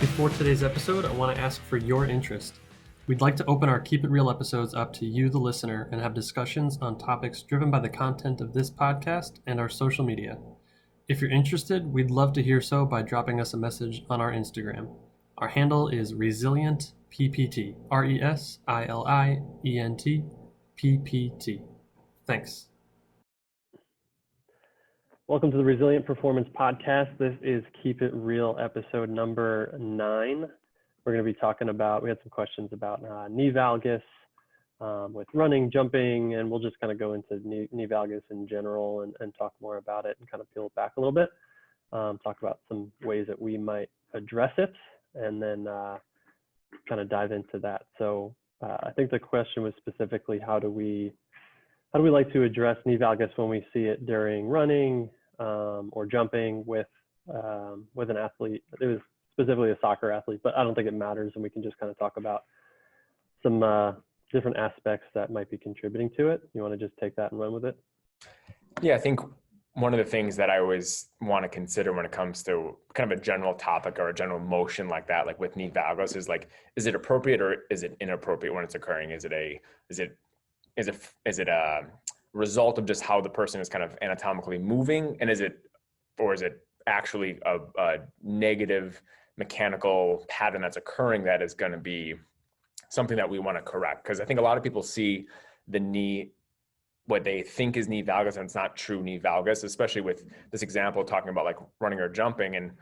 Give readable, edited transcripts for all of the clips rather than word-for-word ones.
Before today's episode, I want to ask for your interest. We'd like to open our Keep It Real episodes up to you, the listener, and have discussions on topics driven by the content of this podcast and our social media. If you're interested, we'd love to hear so by dropping us a message on our Instagram. Our handle is ResilientPPT, ResilientPPT. Thanks. Welcome to the Resilient Performance Podcast. This is Keep It Real episode number 9. We're going to be talking about, we had some questions about knee valgus with running, jumping, and we'll just kind of go into knee valgus in general and talk more about it and kind of peel it back a little bit. Talk about some ways that we might address it and then kind of dive into that. So I think the question was specifically how do we like to address knee valgus when we see it during running or jumping with an athlete? It was specifically a soccer athlete, but I don't think it matters, and we can just kind of talk about some different aspects that might be contributing to it. You want to just take that and run with it? Yeah, I think one of the things that I always want to consider when it comes to kind of a general topic or a general motion like that, like with knee valgus, is like, is it appropriate or is it inappropriate when it's occurring? Is it a result of just how the person is kind of anatomically moving, and is it actually a negative mechanical pattern that's occurring that is going to be something that we want to correct? Because I think a lot of people see the knee, what they think is knee valgus, and it's not true knee valgus, especially with this example talking about like running or jumping. And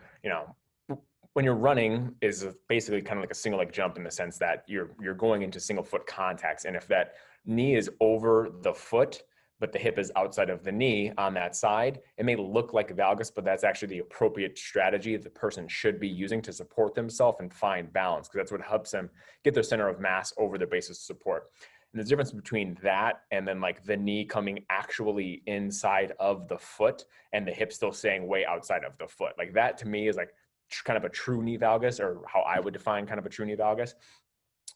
when you're running is basically kind of like a single leg jump in the sense that you're going into single foot contacts. And if that knee is over the foot, but the hip is outside of the knee on that side, it may look like valgus, but that's actually the appropriate strategy the person should be using to support themselves and find balance, because that's what helps them get their center of mass over their basis of support. And there's a difference between that and then like the knee coming actually inside of the foot and the hip still staying way outside of the foot. Like that to me is like kind of a true knee valgus, or how I would define kind of a true knee valgus,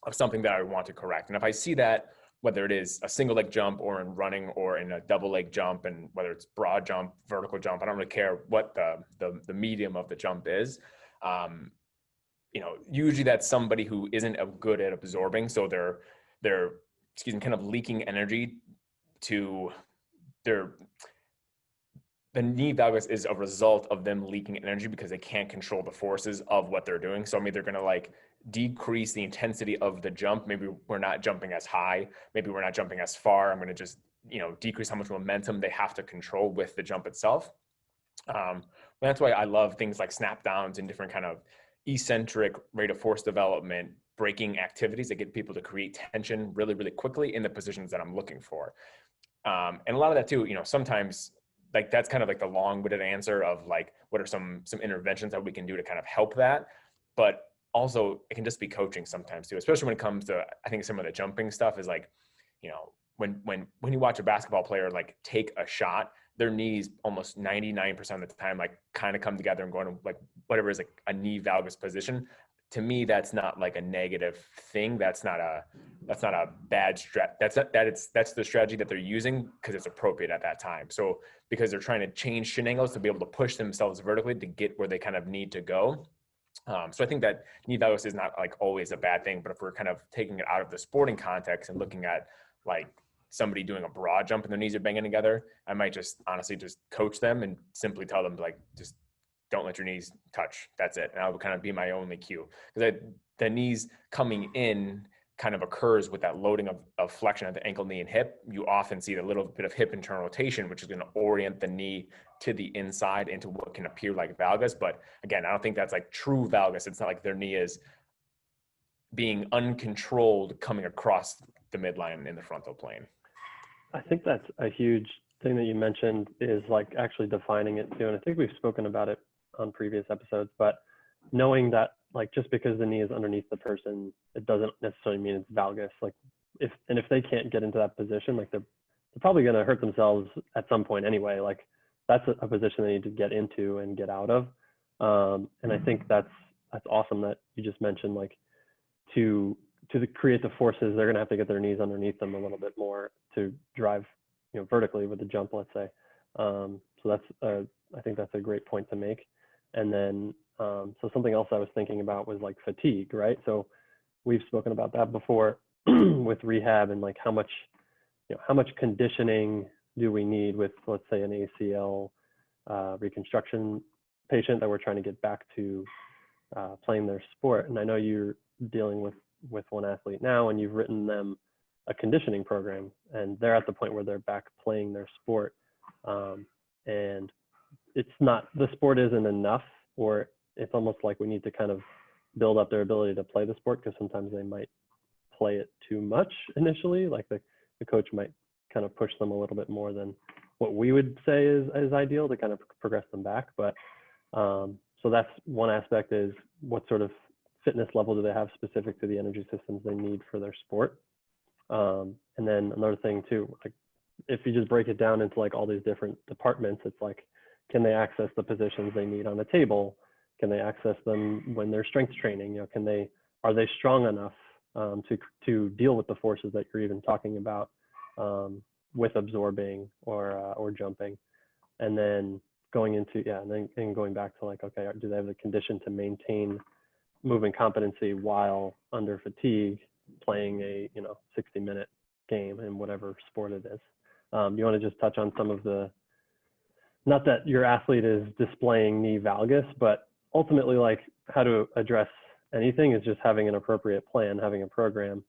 of something that I want to correct. And if I see that, whether it is a single leg jump or in running or in a double leg jump, and whether it's broad jump, vertical jump, I don't really care what the medium of the jump is. Usually that's somebody who isn't good at absorbing. So they're kind of leaking energy to the knee valgus is a result of them leaking energy because they can't control the forces of what they're doing. So maybe they're going to like decrease the intensity of the jump. Maybe we're not jumping as high. Maybe we're not jumping as far. I'm going to just, decrease how much momentum they have to control with the jump itself. That's why I love things like snap downs and different kind of eccentric rate of force development, braking activities that get people to create tension really, really quickly in the positions that I'm looking for. And a lot of that too, sometimes like that's kind of like the long-winded answer of like, what are some interventions that we can do to kind of help that? But also it can just be coaching sometimes too, especially when it comes to, I think some of the jumping stuff is like, when you watch a basketball player like take a shot, their knees almost 99% of the time like kind of come together and go into like whatever is like a knee valgus position. To me, that's not like a negative thing. That's not a bad strat. That's the strategy that they're using because it's appropriate at that time. So because they're trying to change shin angles to be able to push themselves vertically to get where they kind of need to go. So I think that knee valgus is not like always a bad thing, but if we're kind of taking it out of the sporting context and looking at like somebody doing a broad jump and their knees are banging together, I might just honestly just coach them and simply tell them like, just don't let your knees touch. That's it. And that would kind of be my only cue, because the knees coming in kind of occurs with that loading of flexion at the ankle, knee, and hip. You often see a little bit of hip internal rotation, which is going to orient the knee to the inside into what can appear like valgus. But again, I don't think that's like true valgus. It's not like their knee is being uncontrolled coming across the midline in the frontal plane. I think that's a huge thing that you mentioned, is like actually defining it too. And I think we've spoken about it on previous episodes, but knowing that like just because the knee is underneath the person, it doesn't necessarily mean it's valgus. Like if they can't get into that position, like they're probably going to hurt themselves at some point anyway. Like that's a position they need to get into and get out of. And I think that's awesome that you just mentioned, like to create the forces, they're going to have to get their knees underneath them a little bit more to drive, vertically with the jump, let's say. So that's, I think that's a great point to make. And then So something else I was thinking about was like fatigue, right? So we've spoken about that before with rehab and like how much conditioning do we need with, let's say, an ACL reconstruction patient that we're trying to get back to playing their sport. And I know you're dealing with one athlete now, and you've written them a conditioning program, and they're at the point where they're back playing their sport. And it's not, the sport isn't enough, or it's almost like we need to kind of build up their ability to play the sport, because sometimes they might play it too much initially. Like the coach might kind of push them a little bit more than what we would say is ideal to kind of progress them back. But so that's one aspect, is what sort of fitness level do they have specific to the energy systems they need for their sport. And then another thing too, like if you just break it down into like all these different departments, it's like, can they access the positions they need on the table? Can they access them when they're strength training? You know, are they strong enough to deal with the forces that you're even talking about with absorbing or jumping? And then going into, and then going back to like, okay, do they have the condition to maintain moving competency while under fatigue, playing a 60-minute game in whatever sport it is? You want to just touch on some of the, not that your athlete is displaying knee valgus, but ultimately like how to address anything is just having an appropriate plan, having a program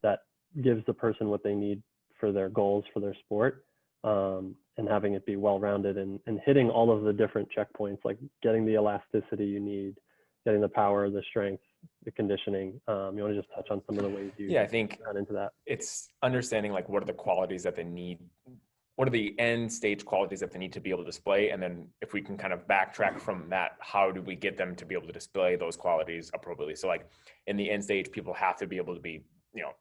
that gives the person what they need for their goals for their sport, and having it be well-rounded and hitting all of the different checkpoints, like getting the elasticity you need, getting the power, the strength, the conditioning. You want to just touch on some of the ways you I think got into that? It's understanding like what are the qualities that they need, what are the end stage qualities that they need to be able to display, and then if we can kind of backtrack from that, how do we get them to be able to display those qualities appropriately? So like in the end stage, people have to be able to be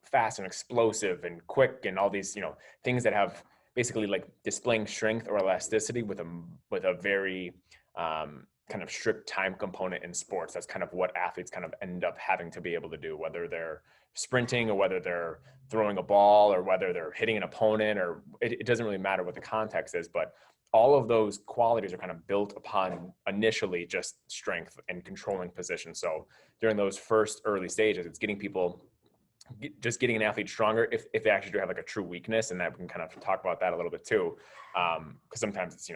fast and explosive and quick and all these things that have basically like displaying strength or elasticity with a very kind of strict time component in sports. That's kind of what athletes kind of end up having to be able to do, whether they're sprinting or whether they're throwing a ball or whether they're hitting an opponent, or it doesn't really matter what the context is, but all of those qualities are kind of built upon initially just strength and controlling position. So during those first early stages, it's getting an athlete stronger if they actually do have like a true weakness, and that we can kind of talk about that a little bit too. Because sometimes it's,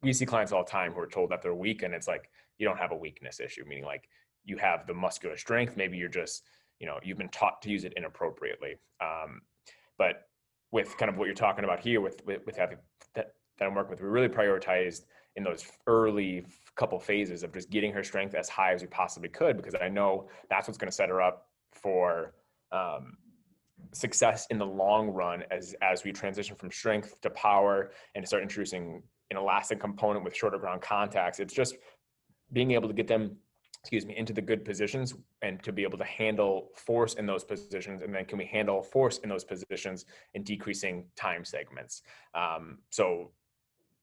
we see clients all the time who are told that they're weak, and it's like, you don't have a weakness issue, meaning like you have the muscular strength. Maybe you're just, you've been taught to use it inappropriately. But with kind of what you're talking about here with athletes that I'm working with, we really prioritized in those early couple phases of just getting her strength as high as we possibly could, because I know that's what's going to set her up for success in the long run as we transition from strength to power and start introducing an elastic component with shorter ground contacts. It's just being able to get them, into the good positions and to be able to handle force in those positions. And then can we handle force in those positions in decreasing time segments? So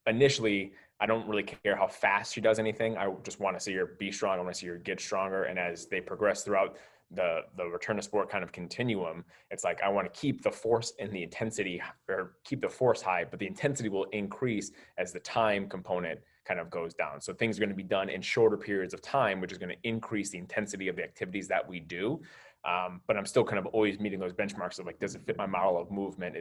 initially, I don't really care how fast she does anything. I just want to see her be strong. I want to see her get stronger. And as they progress throughout the return to sport kind of continuum, it's like, I want to keep the force and the intensity, or keep the force high, but the intensity will increase as the time component kind of goes down. So things are going to be done in shorter periods of time, which is going to increase the intensity of the activities that we do. But I'm still kind of always meeting those benchmarks of like, does it fit my model of movement?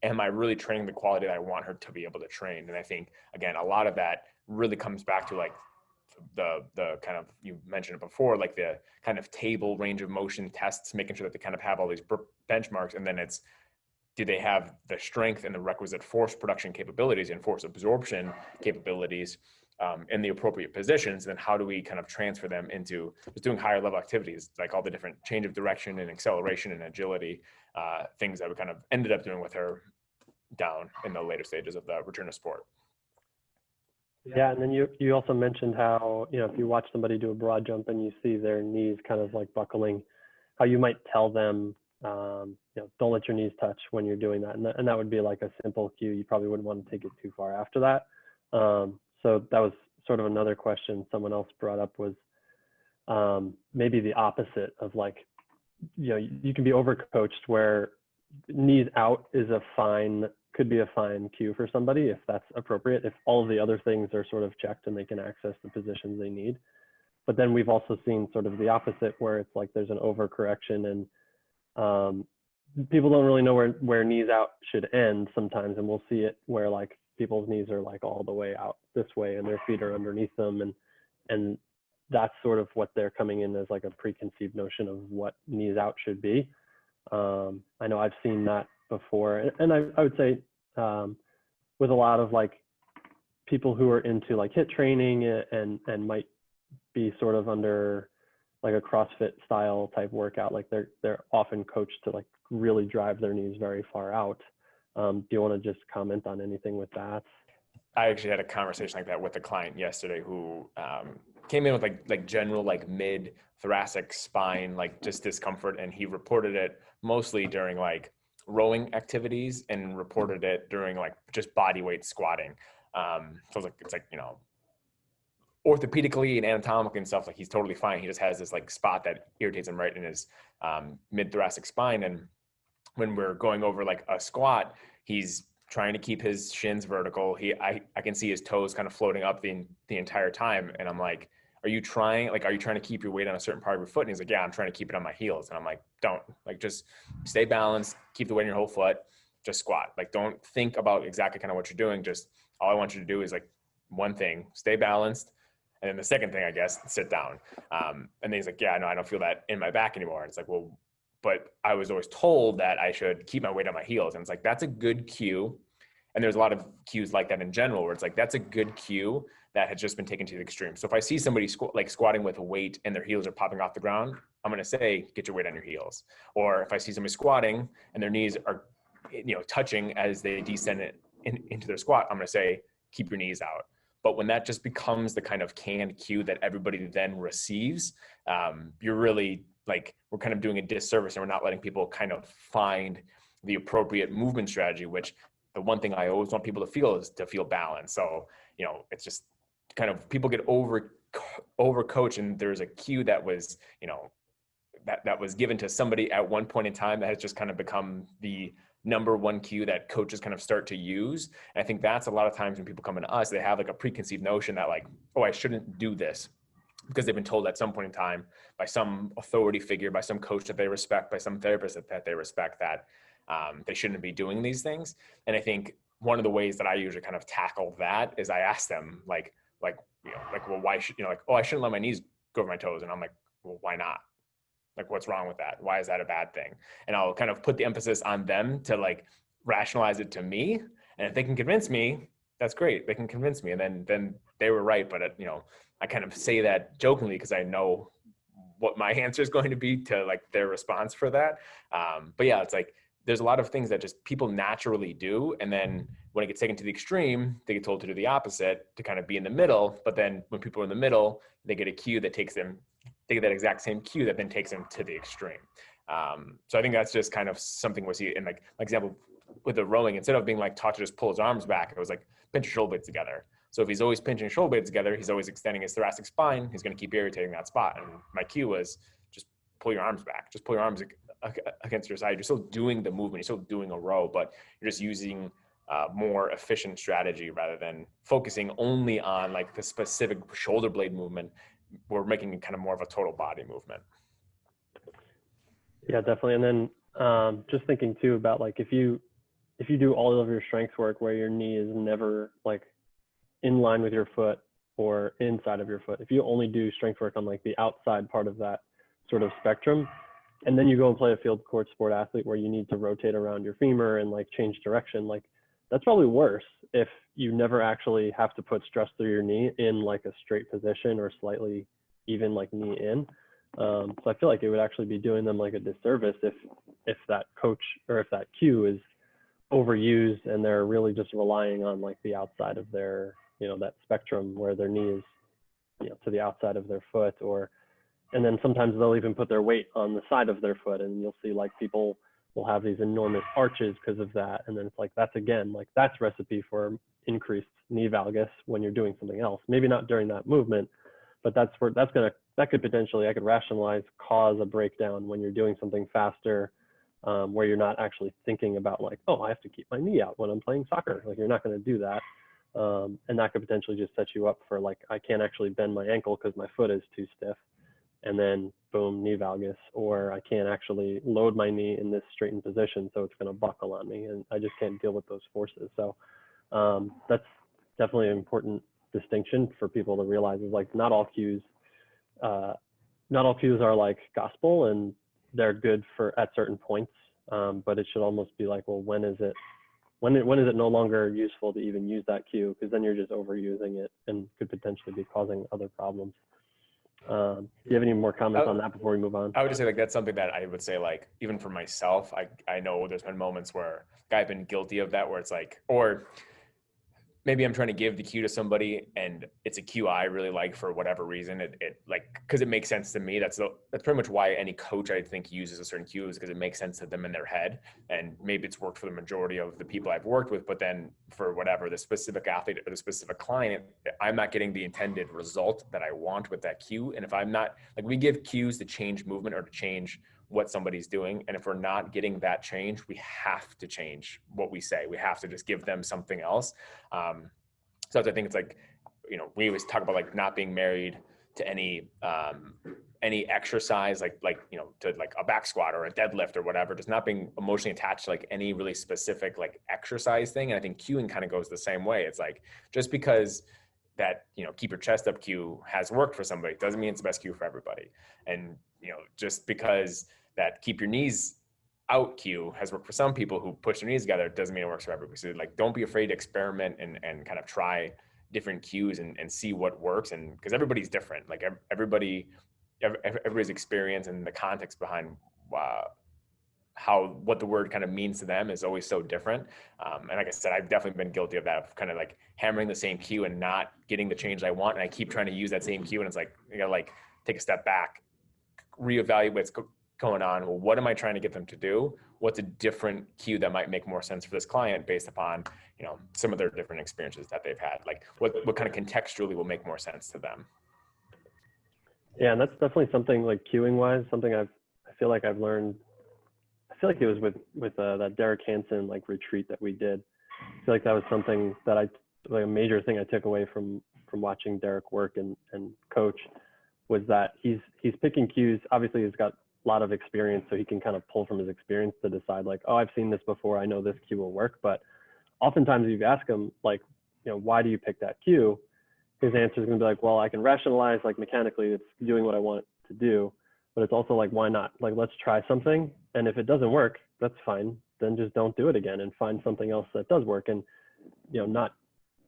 Am I really training the quality that I want her to be able to train? And I think, again, a lot of that really comes back to like the kind of, you mentioned it before, like the kind of table range of motion tests, making sure that they kind of have all these benchmarks. And then it's, do they have the strength and the requisite force production capabilities and force absorption capabilities in the appropriate positions? Then how do we kind of transfer them into just doing higher level activities, like all the different change of direction and acceleration and agility, things that we kind of ended up doing with her down in the later stages of the return to sport. Yeah, and then you also mentioned how, if you watch somebody do a broad jump and you see their knees kind of like buckling, how you might tell them, don't let your knees touch when you're doing that. And that would be like a simple cue. You probably wouldn't want to take it too far after that. So that was sort of another question someone else brought up, was maybe the opposite of like, you can be overcoached where knees out is a fine could be a fine cue for somebody if that's appropriate, if all of the other things are sort of checked and they can access the positions they need. But then we've also seen sort of the opposite, where it's like there's an overcorrection and people don't really know where knees out should end sometimes. And we'll see it where like people's knees are like all the way out this way and their feet are underneath them. And that's sort of what they're coming in as, like a preconceived notion of what knees out should be. I know I've seen that before. And I would say with a lot of like people who are into like HIIT training and might be sort of under like a CrossFit style type workout, like they're often coached to like really drive their knees very far out. Do you want to just comment on anything with that? I actually had a conversation like that with a client yesterday who came in with like general like mid thoracic spine, like just discomfort. And he reported it mostly during like rowing activities and reported it during like just body weight squatting. So it's like, you know, orthopedically and anatomically and stuff, like he's totally fine. He just has this like spot that irritates him right in his mid thoracic spine. And when we're going over like a squat, he's trying to keep his shins vertical. I can see his toes kind of floating up the entire time. And I'm like, are you trying to keep your weight on a certain part of your foot? And he's like, yeah, I'm trying to keep it on my heels. And I'm like, don't, like, just stay balanced, keep the weight in your whole foot, just squat. Like, don't think about exactly kind of what you're doing. Just all I want you to do is like one thing, stay balanced. And then the second thing, I guess, sit down. And then he's like, yeah, no, I don't feel that in my back anymore. And it's like, well, but I was always told that I should keep my weight on my heels. And it's like, that's a good cue. And there's a lot of cues like that in general, where it's like, that's a good cue that has just been taken to the extreme. So if I see somebody squatting with a weight and their heels are popping off the ground, I'm going to say, get your weight on your heels. Or if I see somebody squatting and their knees are, you know, touching as they descend into their squat, I'm going to say, keep your knees out. But when that just becomes the kind of canned cue that everybody then receives, you're really like, we're kind of doing a disservice, and we're not letting people kind of find the appropriate movement strategy, which the one thing I always want people to feel is to feel balanced. So, you know, it's just kind of people get over coached, and there's a cue that was, you know, that was given to somebody at one point in time that has just kind of become the number one cue that coaches kind of start to use. And I think that's a lot of times when people come into us, they have like a preconceived notion that like, oh, I shouldn't do this because they've been told at some point in time by some authority figure, by some coach that they respect, by some therapist that they respect, that they shouldn't be doing these things. And I think one of the ways that I usually kind of tackle that is I ask them like, you know, like, well, why should, you know, like, oh, I shouldn't let my knees go over my toes. And I'm like, well, why not? Like, what's wrong with that? Why is that a bad thing? And I'll kind of put the emphasis on them to like rationalize it to me. And if they can convince me, that's great. They can convince me. And then they were right. But, you know, I kind of say that jokingly because I know what my answer is going to be to like their response for that. But yeah, it's like, there's a lot of things that just people naturally do. And then when it gets taken to the extreme, they get told to do the opposite, to kind of be in the middle. But then when people are in the middle, they get a cue that takes them, they get that exact same cue that then takes them to the extreme. So I think that's just kind of something we see in like example with the rowing, instead of being like taught to just pull his arms back, it was like pinch your shoulder blades together. So if he's always pinching his shoulder blades together, he's always extending his thoracic spine, he's going to keep irritating that spot. And my cue was just pull your arms back, just pull your arms against your side. You're still doing the movement, you're still doing a row, but you're just using more efficient strategy rather than focusing only on like the specific shoulder blade movement. We're making it kind of more of a total body movement. Yeah, definitely. And then just thinking too about like, if you do all of your strength work where your knee is never like in line with your foot or inside of your foot, if you only do strength work on like the outside part of that sort of spectrum, and then you go and play a field court sport athlete where you need to rotate around your femur and like change direction, like that's probably worse if you never actually have to put stress through your knee in like a straight position or slightly even like knee in. So I feel like it would actually be doing them like a disservice if that coach or if that cue is overused and they're really just relying on like the outside of their, you know, that spectrum where their knee is, you know, to the outside of their foot, or, and then sometimes they'll even put their weight on the side of their foot, and you'll see like people will have these enormous arches because of that. And then it's like, that's again, like that's recipe for increased knee valgus when you're doing something else, maybe not during that movement, but that could potentially, I could rationalize, cause a breakdown when you're doing something faster where you're not actually thinking about like, oh, I have to keep my knee out when I'm playing soccer. Like you're not going to do that. And that could potentially just set you up for like, I can't actually bend my ankle because my foot is too stiff. And then boom, knee valgus, or I can't actually load my knee in this straightened position, so it's going to buckle on me, and I just can't deal with those forces. So that's definitely an important distinction for people to realize is like not all cues are like gospel, and they're good for at certain points, but it should almost be like, well, when is it no longer useful to even use that cue? Because then you're just overusing it and could potentially be causing other problems. Do you have any more comments on that before we move on? I would just say like that's something that I would say like even for myself, I know there's been moments where I've been guilty of that, where it's like, or maybe I'm trying to give the cue to somebody and it's a cue I really like for whatever reason. It like, because it makes sense to me. That's pretty much why any coach I think uses a certain cue, is because it makes sense to them in their head. And maybe it's worked for the majority of the people I've worked with, but then for whatever the specific athlete or the specific client, I'm not getting the intended result that I want with that cue. And if I'm not, like, we give cues to change movement or to change what somebody's doing. And if we're not getting that change, we have to change what we say. We have to just give them something else. So I think it's like, you know, we always talk about like not being married to any exercise, like, you know, to like a back squat or a deadlift or whatever, just not being emotionally attached to like any really specific like exercise thing. And I think cueing kind of goes the same way. It's like, just because that, you know, keep your chest up cue has worked for somebody doesn't mean it's the best cue for everybody. And, you know, just because that keep your knees out cue has worked for some people who push their knees together doesn't mean it works for everybody. So like, don't be afraid to experiment and kind of try different cues and see what works. And because everybody's different, like everybody's experience and the context behind what the word kind of means to them is always so different. And like I said, I've definitely been guilty of that, of kind of like hammering the same cue and not getting the change I want. And I keep trying to use that same cue. And it's like, you gotta like take a step back, reevaluate what's going on. Well, what am I trying to get them to do? What's a different cue that might make more sense for this client based upon, you know, some of their different experiences that they've had? Like what kind of contextually will make more sense to them? Yeah, and that's definitely something like cueing wise, something I feel like I've learned. I feel like it was with that Derek Hansen like retreat that we did. I feel like that was something that like a major thing I took away from watching Derek work and coach, was that he's picking cues. Obviously he's got a lot of experience, so he can kind of pull from his experience to decide like, oh, I've seen this before, I know this cue will work. But oftentimes if you ask him like, you know, why do you pick that cue? His answer is going to be like, well, I can rationalize like mechanically it's doing what I want it to do, but it's also like, why not? Like, let's try something. And if it doesn't work, that's fine. Then just don't do it again and find something else that does work. And, you know, not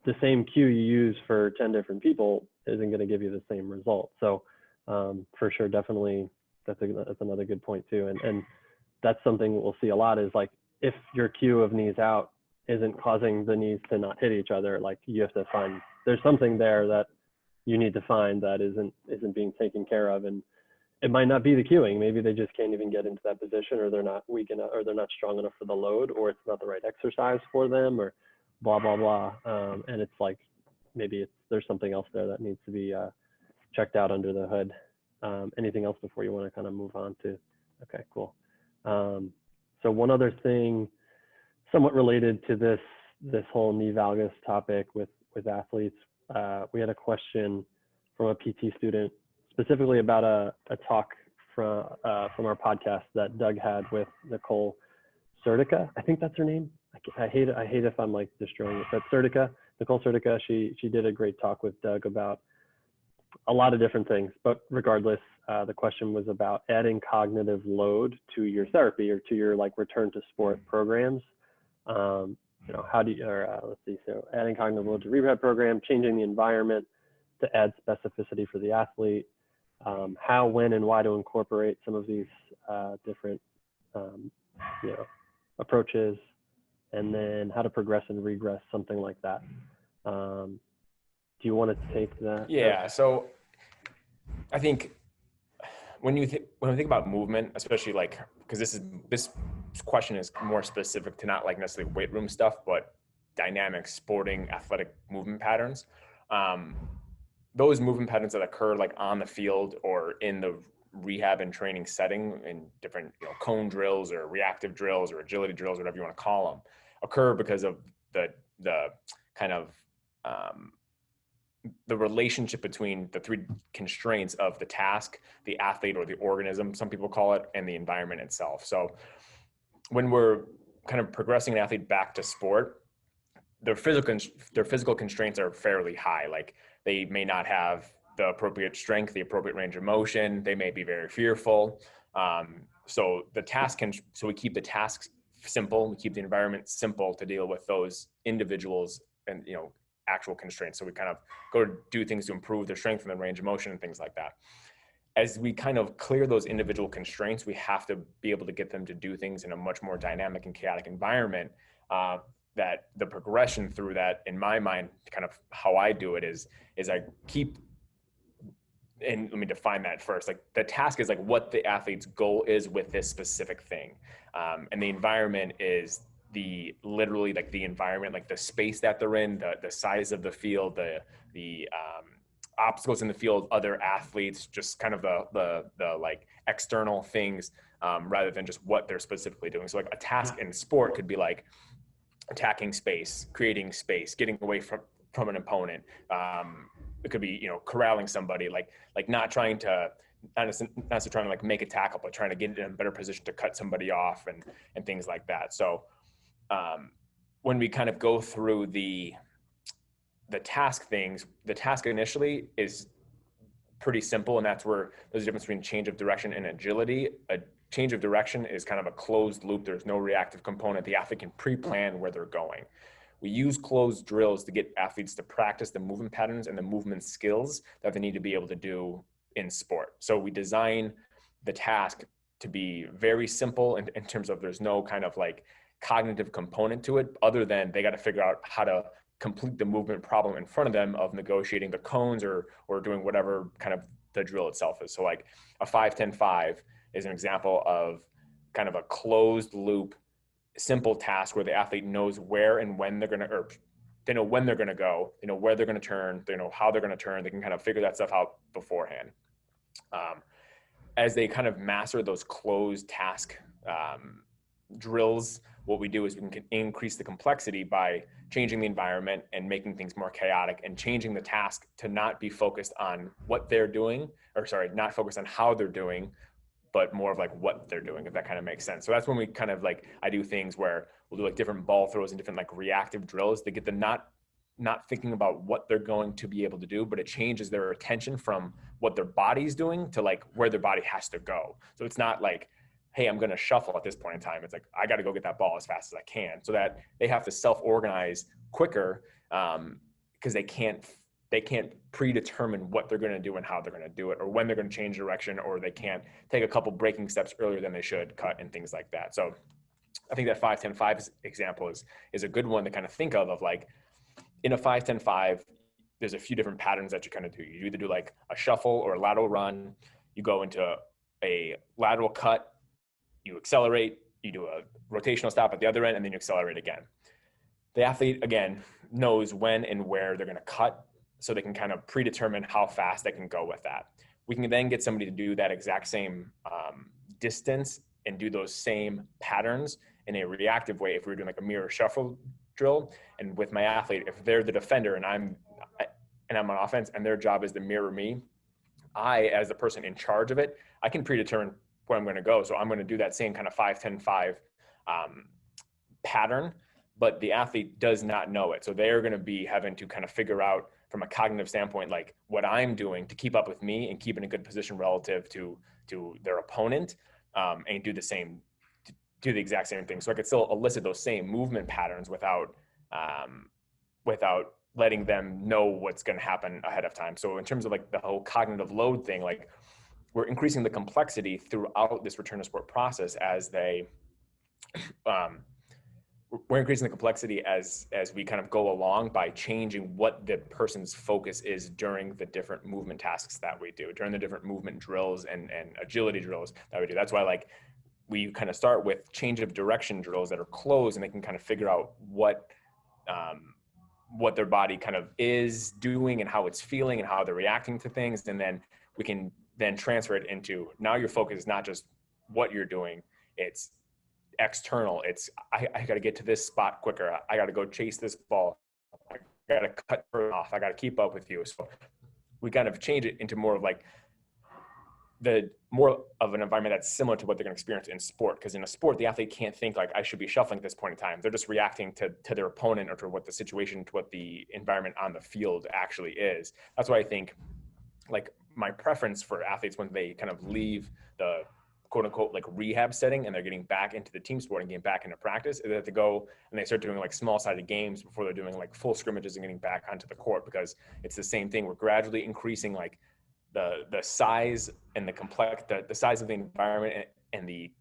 the same cue you use for 10 different people isn't going to give you the same result. So for sure, definitely that's another good point too. And that's something we'll see a lot is like, if your cue of knees out isn't causing the knees to not hit each other, like you have to find, there's something there that you need to find that isn't being taken care of. And it might not be the cueing. Maybe they just can't even get into that position, or they're not weak enough, or they're not strong enough for the load, or it's not the right exercise for them, or blah, blah, blah. And it's like, maybe there's something else there that needs to be checked out under the hood. Anything else before you want to kind of move on to? Okay, cool. So one other thing, somewhat related to this whole knee valgus topic with athletes, we had a question from a PT student specifically about a talk from our podcast that Doug had with Nicole Sertica. I think that's her name. I hate if I'm like destroying it, but Nicole Sertica, she did a great talk with Doug about a lot of different things, but regardless, the question was about adding cognitive load to your therapy or to your like return to sport programs. You know, how do you, let's see, so adding cognitive load to rehab program, changing the environment to add specificity for the athlete, how, when, and why to incorporate some of these different, you know, approaches, and then how to progress and regress, something like that. Do you want to take that? Yeah. So I think when we think about movement, especially like, because this question is more specific to not like necessarily weight room stuff, but dynamic sporting athletic movement patterns. Those movement patterns that occur like on the field or in the rehab and training setting in different, cone drills or reactive drills or agility drills, whatever you want to call them, occur because of the kind of the relationship between the three constraints of the task, the athlete or the organism, some people call it, and the environment itself. So when we're kind of progressing an athlete back to sport, their physical constraints are fairly high. Like they may not have the appropriate strength, the appropriate range of motion. They may be very fearful. So we keep the tasks simple. We keep the environment simple to deal with those individuals and, actual constraints. So we kind of go to do things to improve their strength and their range of motion and things like that. As we kind of clear those individual constraints, we have to be able to get them to do things in a much more dynamic and chaotic environment. That the progression through that, in my mind, kind of how I do it is I keep, and let me define that first. Like the task is like what the athlete's goal is with this specific thing. And the environment is literally like the environment, like the space that they're in, the size of the field, the obstacles in the field, other athletes, just kind of the like external things, rather than just what they're specifically doing. So like a task in sport could be like attacking space, creating space, getting away from an opponent. It could be, corralling somebody, like not necessarily trying to like make a tackle, but trying to get in a better position to cut somebody off and things like that. So when we kind of go through the task things, the task initially is pretty simple, and that's where there's a difference between change of direction and agility. A change of direction is kind of a closed loop. There's no reactive component. The athlete can pre-plan where they're going. We use closed drills to get athletes to practice the movement patterns and the movement skills that they need to be able to do in sport. So we design the task to be very simple in terms of there's no kind of like cognitive component to it, other than they got to figure out how to complete the movement problem in front of them of negotiating the cones or doing whatever kind of the drill itself is. So like a 5-10-5 is an example of kind of a closed loop, simple task where the athlete knows where and when they're going to, or they know when they're going to go, they know where they're going to turn, they know how they're going to turn, they can kind of figure that stuff out beforehand. As they kind of master those closed task drills, what we do is we can increase the complexity by changing the environment and making things more chaotic, and changing the task to not be focused on what they're doing, not focused on how they're doing, but more of like what they're doing, if that kind of makes sense. So that's when we kind of like, I do things where we'll do like different ball throws and different like reactive drills to get them not thinking about what they're going to be able to do, but it changes their attention from what their body's doing to like where their body has to go. So it's not like, hey, I'm going to shuffle at this point in time. It's like, I got to go get that ball as fast as I can, so that they have to self-organize quicker, because they can't predetermine what they're going to do and how they're going to do it, or when they're going to change direction, or they can't take a couple braking steps earlier than they should, cut and things like that. So I think that 5-10-5 example is a good one to kind of think of like, in a 5-10-5, there's a few different patterns that you kind of do. You either do like a shuffle or a lateral run, you go into a lateral cut, you accelerate, you do a rotational stop at the other end, and then you accelerate again. The athlete, again, knows when and where they're going to cut, so they can kind of predetermine how fast they can go with that. We can then get somebody to do that exact same distance and do those same patterns in a reactive way if we were doing like a mirror shuffle drill. And with my athlete, if they're the defender and I'm on offense and their job is to mirror me, I, as the person in charge of it, I can predetermine where I'm going to go. So I'm going to do that same kind of 5-10-5 pattern, but the athlete does not know it. So they're going to be having to kind of figure out from a cognitive standpoint, like what I'm doing to keep up with me and keep in a good position relative to their opponent, and do the exact same thing. So I could still elicit those same movement patterns without letting them know what's going to happen ahead of time. So in terms of like the whole cognitive load thing, like we're increasing the complexity throughout this return to sport process as we're increasing the complexity as we kind of go along by changing what the person's focus is during the different movement tasks that we do, during the different movement drills and agility drills that we do. That's why like we kind of start with change of direction drills that are closed, and they can kind of figure out what what their body kind of is doing and how it's feeling and how they're reacting to things. And then we can then transfer it into, now your focus is not just what you're doing, it's external. It's, I got to get to this spot quicker. I got to go chase this ball. I got to cut her off. I got to keep up with you. So we kind of change it into more of like more of an environment that's similar to what they're going to experience in sport. Because in a sport, the athlete can't think like, I should be shuffling at this point in time. They're just reacting to their opponent or to what the situation, to what the environment on the field actually is. That's why I think like my preference for athletes when they kind of leave the quote unquote like rehab setting and they're getting back into the team sport and getting back into practice, is that they go and they start doing like small sided games before they're doing like full scrimmages and getting back onto the court, because it's the same thing. We're gradually increasing like the size and the size of the environment and the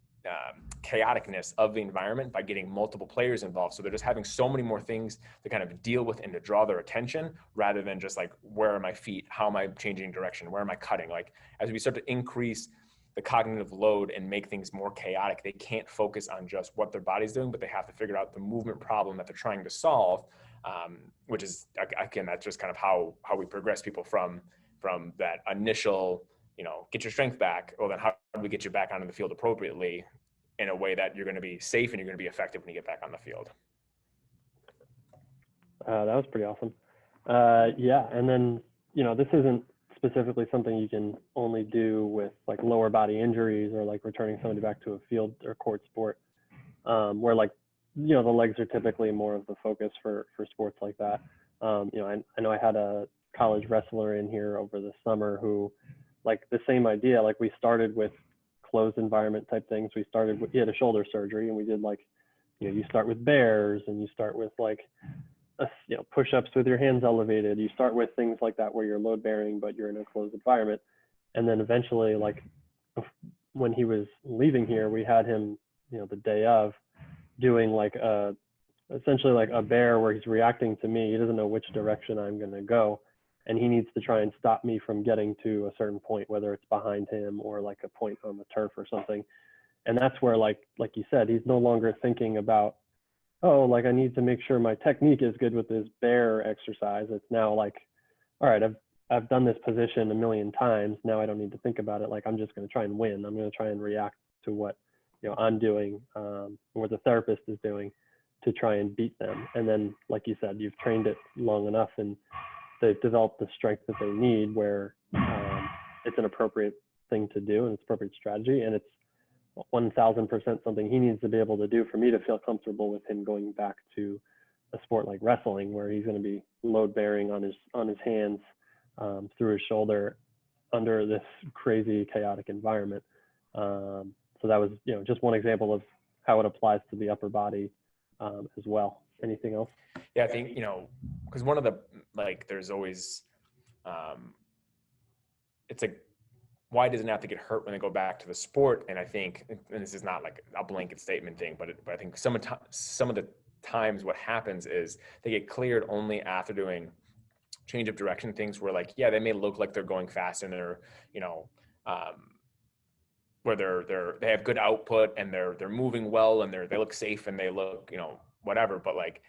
chaoticness of the environment by getting multiple players involved. So they're just having so many more things to kind of deal with and to draw their attention, rather than just like, where are my feet? How am I changing direction? Where am I cutting? Like, as we start to increase the cognitive load and make things more chaotic, they can't focus on just what their body's doing, but they have to figure out the movement problem that they're trying to solve, which is, again, that's just kind of how we progress people from that initial, get your strength back. Well, then how do we get you back onto the field appropriately in a way that you're going to be safe and you're going to be effective when you get back on the field? That was pretty awesome. Yeah. And then, this isn't specifically something you can only do with like lower body injuries or like returning somebody back to a field or court sport, where like, the legs are typically more of the focus for sports like that. I know I had a college wrestler in here over the summer who, like, the same idea, like we started with closed environment type things. He had a shoulder surgery, and we did like, you start with bears, and you start with like, push-ups with your hands elevated. You start with things like that where you're load bearing, but you're in a closed environment. And then eventually, like when he was leaving here, we had him, the day of, doing like essentially like a bear where he's reacting to me. He doesn't know which direction I'm going to go, and he needs to try and stop me from getting to a certain point, whether it's behind him or like a point on the turf or something. And that's where, like you said, he's no longer thinking about, oh, like I need to make sure my technique is good with this bear exercise. It's now like, all right, I've done this position a million times. Now I don't need to think about it. Like, I'm just going to try and win. I'm going to try and react to what, I'm doing, or what the therapist is doing, to try and beat them. And then, like you said, you've trained it long enough and they've developed the strength that they need, where it's an appropriate thing to do and it's appropriate strategy. And it's 1000% something he needs to be able to do for me to feel comfortable with him going back to a sport like wrestling, where he's going to be load bearing on his hands, through his shoulder, under this crazy chaotic environment. So that was, just one example of how it applies to the upper body, as well. Anything else? Yeah, I think, because one of the, like, there's always, it's like, why does an athlete get hurt when they go back to the sport? And I think, and this is not like a blanket statement thing, but I think some of the times what happens is they get cleared only after doing change of direction things, where like, yeah, they may look like they're going fast and they're, where they have good output and they're moving well and they look safe and they look, whatever, but like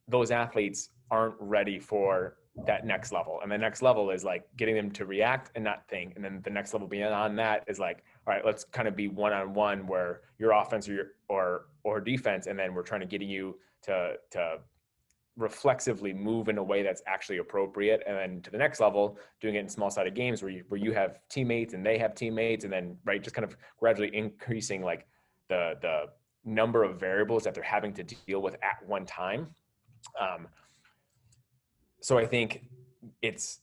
those athletes aren't ready for that next level. And the next level is like getting them to react and not think. And then the next level beyond that is like, all right, let's kind of be one-on-one, where your offense or defense, and then we're trying to get you to reflexively move in a way that's actually appropriate. And then to the next level, doing it in small sided games where you have teammates and they have teammates, and then, right, just kind of gradually increasing like the number of variables that they're having to deal with at one time. So I think it's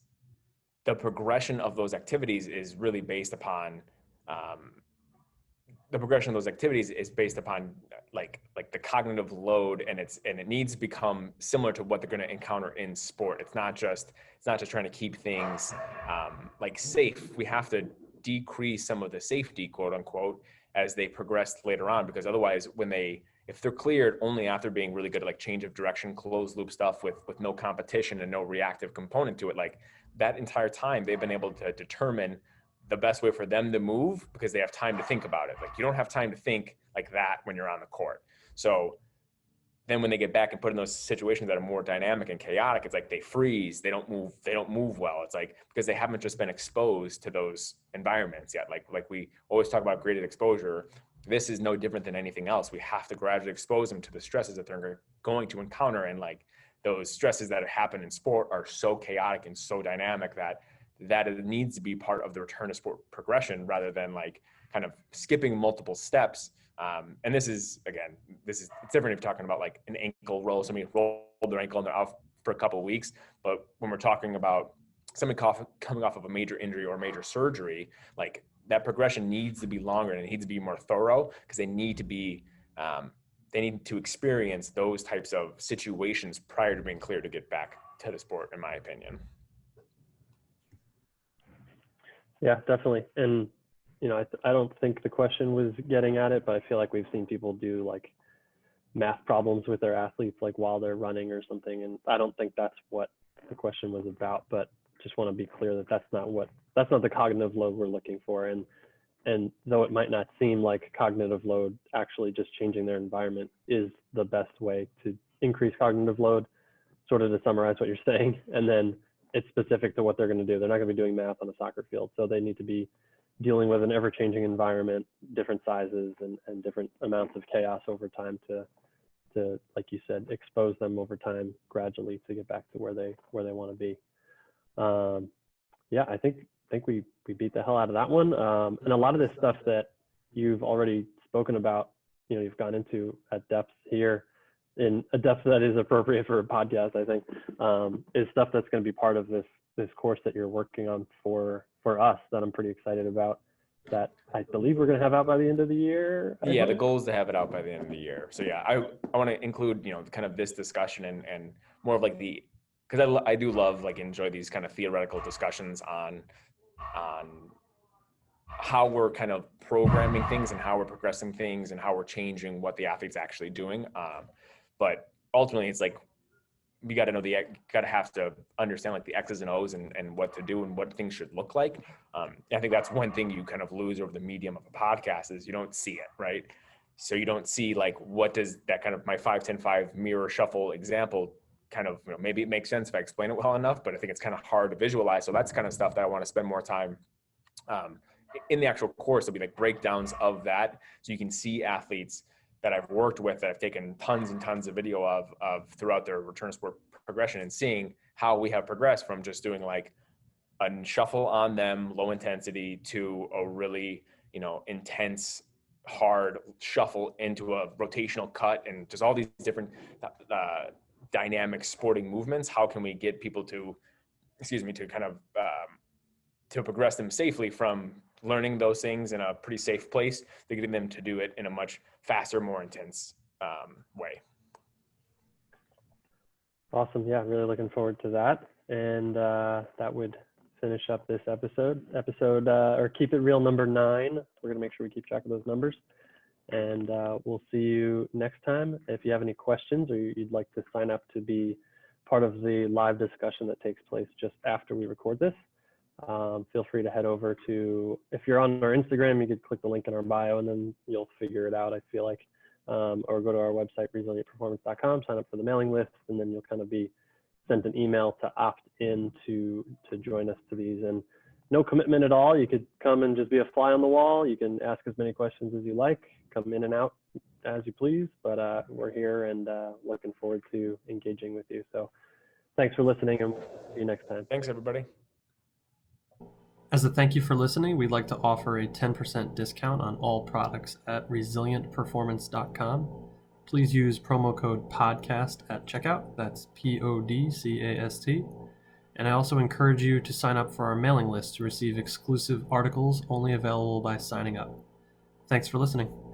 the progression of those activities is really based upon, like the cognitive load, and it needs to become similar to what they're going to encounter in sport. It's not just trying to keep things like safe. We have to decrease some of the safety, quote unquote, as they progress later on, because otherwise if they're cleared only after being really good at like change of direction, closed loop stuff with no competition and no reactive component to it, like that entire time they've been able to determine the best way for them to move, because they have time to think about it. Like, you don't have time to think like that when you're on the court. So then when they get back and put in those situations that are more dynamic and chaotic, it's like they freeze, they don't move well. It's like because they haven't just been exposed to those environments yet. Like we always talk about graded exposure. This is no different than anything else. We have to gradually expose them to the stresses that they're going to encounter, and like those stresses that happen in sport are so chaotic and so dynamic that it needs to be part of the return to sport progression rather than like kind of skipping multiple steps. And this is it's different if you're talking about like an ankle roll. Somebody rolled their ankle and they're out for a couple of weeks. But when we're talking about somebody coming off of a major injury or major surgery, like that progression needs to be longer and it needs to be more thorough because they need to experience those types of situations prior to being cleared to get back to the sport, in my opinion. Yeah, definitely. And I don't think the question was getting at it, but I feel like we've seen people do like math problems with their athletes, like while they're running or something. And I don't think that's what the question was about, but just want to be clear that that's not the cognitive load we're looking for. And though it might not seem like cognitive load, actually just changing their environment is the best way to increase cognitive load, sort of to summarize what you're saying. And then it's specific to what they're going to do. They're not going to be doing math on a soccer field. So they need to be dealing with an ever-changing environment, different sizes and different amounts of chaos over time to, like you said, expose them over time gradually to get back to where they want to be. Yeah, I think we beat the hell out of that one. And a lot of this stuff that you've already spoken about, you've gone into at depth here in a depth that is appropriate for a podcast, I think, is stuff that's going to be part of this course that you're working on for us that I'm pretty excited about, that I believe we're going to have out by the end of the year. Yeah, the goal is to have it out by the end of the year. So yeah, I want to include, kind of this discussion and more of like because I do love, like, enjoy these kind of theoretical discussions on how we're kind of programming things and how we're progressing things and how we're changing what the athlete's actually doing. But ultimately it's like, we got to have to understand like the X's and O's and what to do and what things should look like. I think that's one thing you kind of lose over the medium of a podcast is you don't see it, right? So you don't see like, what does that kind of my 5-10-5 mirror shuffle example kind of, maybe it makes sense if I explain it well enough, but I think it's kind of hard to visualize. So that's kind of stuff that I want to spend more time in the actual course. There'll be like breakdowns of that. So you can see athletes that I've worked with that I've taken tons and tons of video of throughout their return to sport progression and seeing how we have progressed from just doing like a shuffle on them, low intensity, to a really, intense, hard shuffle into a rotational cut and just all these different dynamic sporting movements. How can we get people to kind of to progress them safely from learning those things in a pretty safe place to getting them to do it in a much faster, more intense way. Awesome. Yeah, really looking forward to that. And that would finish up this episode or Keep It Real number 9. We're going to make sure we keep track of those numbers. And we'll see you next time. If you have any questions or you'd like to sign up to be part of the live discussion that takes place just after we record this, feel free to head over to, if you're on our Instagram, you could click the link in our bio and then you'll figure it out, I feel like, or go to our website, resilientperformance.com, sign up for the mailing list, and then you'll kind of be sent an email to opt in to join us to these. And no commitment at all. You could come and just be a fly on the wall. You can ask as many questions as you like, come in and out as you please, but we're here and looking forward to engaging with you. So thanks for listening, and we'll see you next time. Thanks, everybody. As a thank you for listening, we'd like to offer a 10% discount on all products at resilientperformance.com. Please use promo code PODCAST at checkout. That's PODCAST. And I also encourage you to sign up for our mailing list to receive exclusive articles only available by signing up. Thanks for listening.